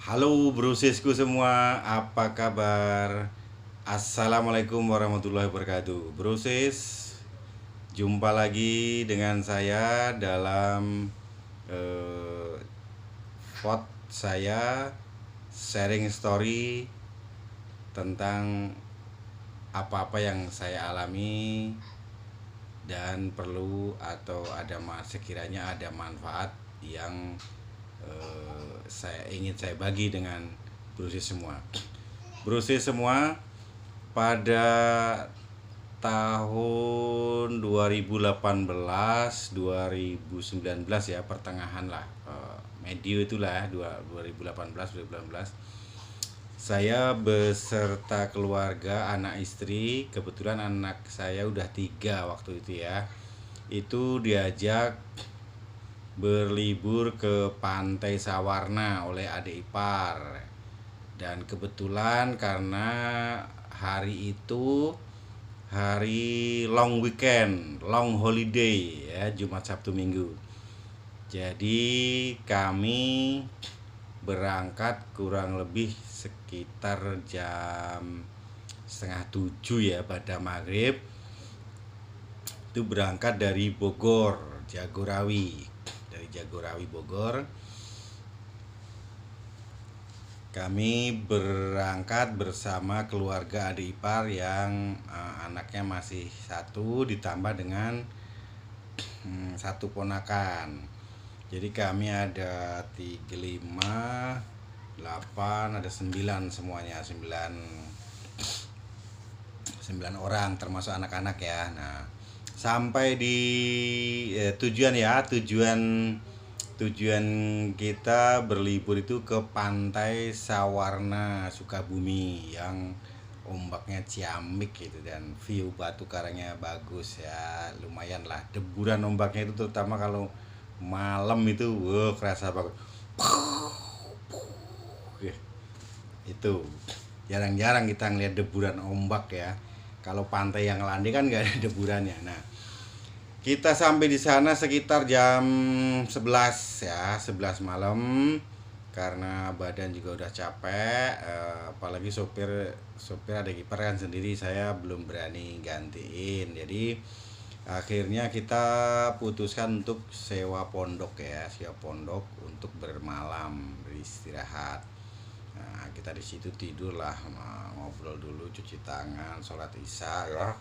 Halo brosesku semua, apa kabar? Assalamualaikum warahmatullahi wabarakatuh. Broses, jumpa lagi dengan saya dalam eh, pod saya sharing story tentang apa-apa yang saya alami dan perlu atau sekiranya ada manfaat yang saya bagi dengan brosir semua. Brosir semua, pada tahun 2018 2019 ya, pertengahan lah, medio itulah 2018 2019, saya beserta keluarga, anak istri, kebetulan anak saya udah 3 waktu itu ya, itu diajak berlibur ke Pantai Sawarna oleh adik ipar. Dan kebetulan karena hari itu hari long weekend, long holiday ya, Jumat Sabtu Minggu. Jadi kami berangkat kurang lebih sekitar jam setengah 7 ya, pada maghrib. Itu berangkat dari Bogor, Jagorawi. Dari Jagorawi Bogor, kami berangkat bersama keluarga adik ipar yang anaknya masih satu, ditambah dengan satu ponakan. Jadi kami ada 3, 5, 8, ada 9 semuanya, 9 orang termasuk anak-anak ya. Nah, sampai di tujuan ya, tujuan kita berlibur itu ke Pantai Sawarna Sukabumi yang ombaknya ciamik gitu, dan view Batu Karangnya bagus ya, lumayan lah. Deburan ombaknya itu terutama kalau malam itu, wow, kerasa banget. Itu jarang-jarang kita ngeliat deburan ombak ya. Kalau pantai yang landai kan nggak ada deburannya. Nah, kita sampai di sana sekitar jam 11 ya, 11 malam. Karena badan juga udah capek, apalagi sopir ada kiper kan sendiri, saya belum berani gantiin. Jadi akhirnya kita putuskan untuk sewa pondok ya, sewa pondok untuk bermalam, beristirahat. Nah, kita di situ tidur lah, ngobrol dulu, cuci tangan, sholat isya ya,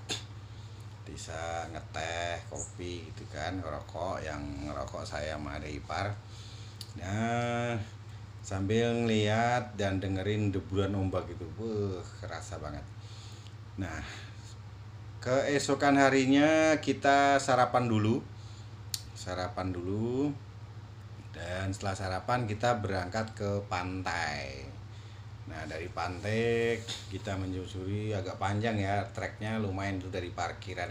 bisa ngeteh, kopi gitu kan, ngerokok. Yang ngerokok saya sama ada ipar. Nah, sambil ngeliat dan dengerin deburan ombak itu, kerasa banget. Nah, keesokan harinya kita sarapan dulu, dan setelah sarapan kita berangkat ke pantai. Nah, dari pantai kita menyusuri, agak panjang ya treknya, lumayan tuh, dari parkiran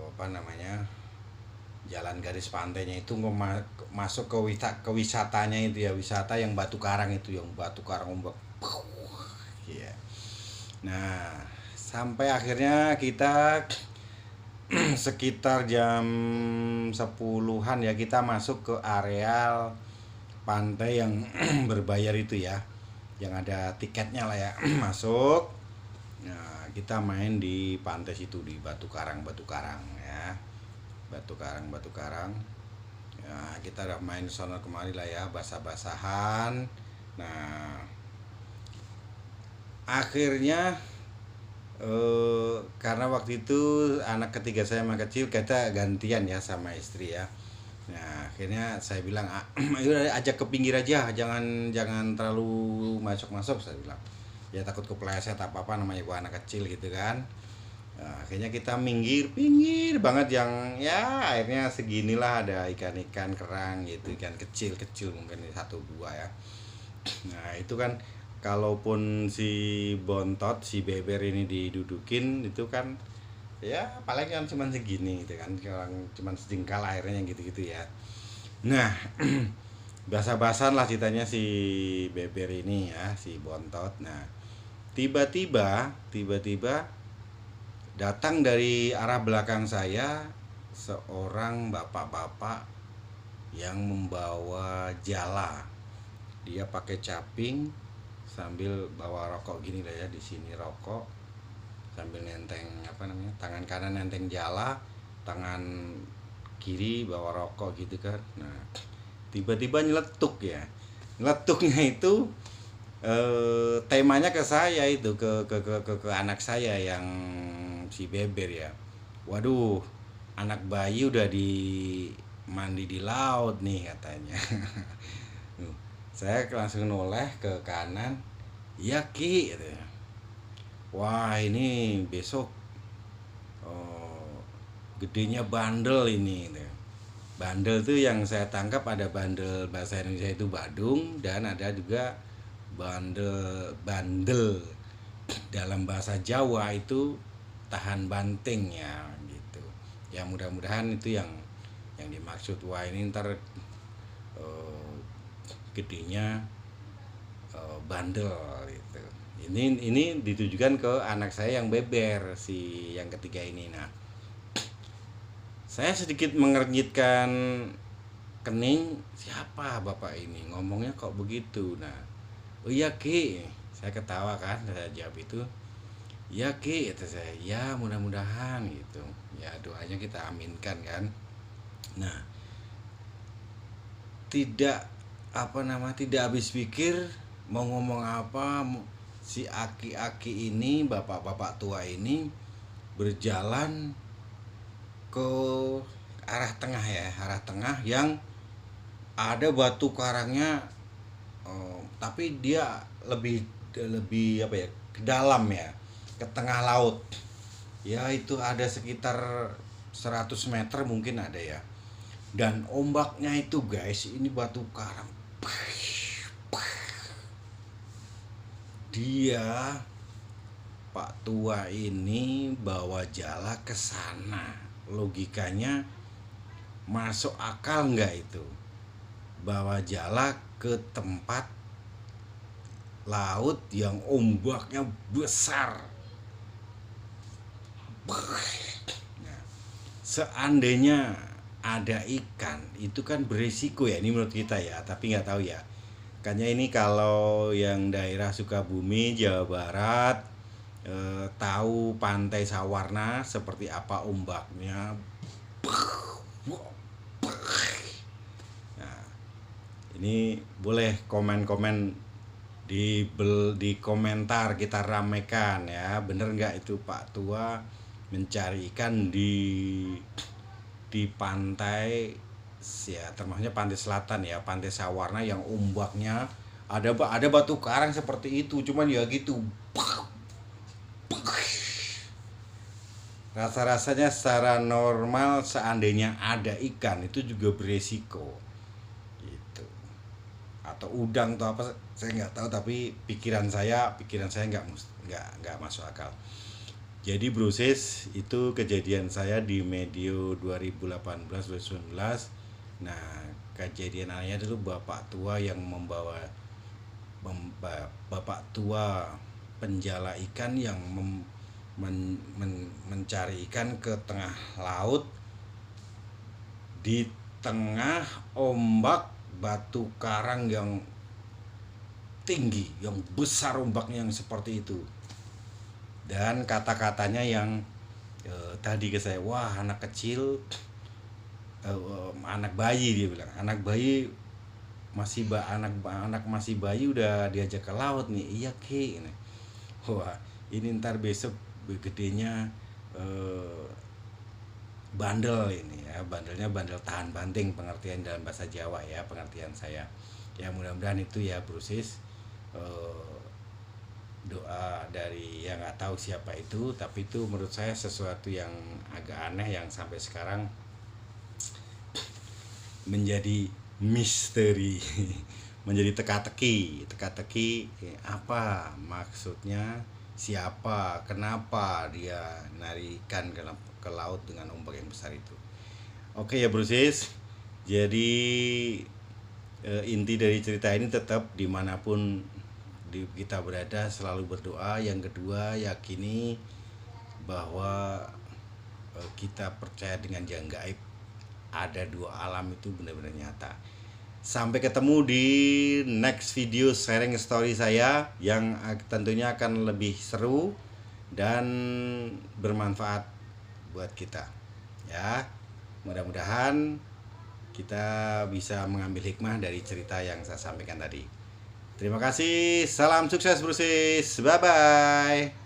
apa namanya, jalan garis pantainya itu masuk ke wisatanya itu ya, wisata yang Batu Karang itu, yang Batu Karang ombak. Iya. Nah, sampai akhirnya kita sekitar jam 10-an ya, kita masuk ke areal pantai yang berbayar itu ya, yang ada tiketnya lah ya. Masuk. Nah, kita main di pantai situ, di Batu Karang ya. Batu Karang. Ya, kita udah main sono kemari lah ya, basah-basahan. Nah, akhirnya karena waktu itu anak ketiga saya masih kecil, kita gantian ya sama istri ya. Nah, akhirnya saya bilang, udah ajak ke pinggir aja, jangan terlalu masuk saya bilang. Ya takut kepleset apa namanya gua anak kecil gitu kan. Nah, akhirnya kita pinggir banget, yang ya airnya seginilah, ada ikan-ikan kerang gitu, ikan kecil mungkin satu dua ya. Nah, itu kan kalaupun si bontot, si beber ini didudukin itu kan ya paling kan cuman segini gitu kan, cuman sejengkal airnya gitu-gitu ya. Nah, basah-basan lah ceritanya si beber ini ya, si bontot. Nah, tiba-tiba datang dari arah belakang saya seorang bapak-bapak yang membawa jala. Dia pakai caping sambil bawa rokok gini lah ya, di sini rokok sambil nenteng apa namanya, tangan kanan nenteng jala, tangan kiri bawa rokok gitu kan. Nah, tiba-tiba nyeletuk ya. Nyeletuknya itu temanya ke saya itu, ke anak saya yang si Beber ya. Waduh, anak bayi udah di mandi di laut nih katanya. Saya langsung noleh ke kanan. Iya Ki katanya. Wah ini besok oh, gedenya bandel ini gitu. Bandel tuh yang saya tangkap ada bandel bahasa Indonesia itu Badung, dan ada juga bandel dalam bahasa Jawa itu tahan banting ya gitu. Ya mudah-mudahan itu yang dimaksud. Wah ini ntar uh, gedenya bandel gitu. Ini ditujukan ke anak saya yang Beber, si yang ketiga ini. Nah, saya sedikit mengernyitkan kening, siapa bapak ini ngomongnya kok begitu. Nah, oh iya Ki, saya ketawa kan, saya jawab itu, iya Ki, kata saya, ya mudah-mudahan gitu, ya doanya kita aminkan kan. Nah, tidak tidak habis pikir mau ngomong apa, si aki-aki ini, bapak-bapak tua ini berjalan ke arah tengah ya, arah tengah yang ada batu karangnya, tapi dia lebih lebih apa ya, ke dalam ya, ke tengah laut ya. Itu ada sekitar 100 meter mungkin ada ya. Dan ombaknya itu guys, ini batu karang, dia Pak tua ini bawa jala ke sana. Logikanya masuk akal nggak itu? Bawa jala ke tempat laut yang ombaknya besar. Nah, seandainya ada ikan, itu kan beresiko ya, ini menurut kita ya, tapi nggak tahu ya. Makanya ini kalau yang daerah Sukabumi, Jawa Barat, tahu Pantai Sawarna seperti apa ombaknya. Nah, ini boleh komen-komen di komentar, kita ramekan ya, bener nggak itu Pak tua mencari ikan di pantai ya, termasuknya pantai selatan ya, Pantai Sawarna yang ombaknya ada batu karang seperti itu, cuman ya gitu. Rasa-rasanya secara normal seandainya ada ikan itu juga beresiko gitu, atau udang atau apa saya nggak tahu, tapi pikiran saya nggak masuk akal. Jadi brosis, itu kejadian saya di medio 2018-2019. Nah, kejadian anehnya itu bapak tua yang membawa bapak tua penjala ikan yang mencari ikan ke tengah laut, di tengah ombak batu karang yang tinggi, yang besar ombaknya yang seperti itu. Dan kata-katanya yang tadi ke saya, wah anak kecil, anak bayi, dia bilang anak bayi anak masih bayi udah diajak ke laut nih. Iya Ki, wah ini ntar besok gedenya bandel ini ya, bandelnya bandel tahan banting, pengertian dalam bahasa Jawa ya, pengertian saya ya. Mudah-mudahan itu ya brosis, doa dari yang nggak tahu siapa itu, tapi itu menurut saya sesuatu yang agak aneh yang sampai sekarang menjadi misteri, menjadi teka-teki apa maksudnya, siapa, kenapa dia narikan ke laut dengan ombak yang besar itu. Oke ya brosis, jadi inti dari cerita ini tetap dimanapun kita berada selalu berdoa. Yang kedua, yakini bahwa kita percaya dengan yang gaib. ada dua alam itu benar-benar nyata. Sampai ketemu di next video sharing story saya yang tentunya akan lebih seru dan bermanfaat buat kita. Ya, mudah-mudahan kita bisa mengambil hikmah dari cerita yang saya sampaikan tadi. Terima kasih, salam sukses Brusis, bye bye.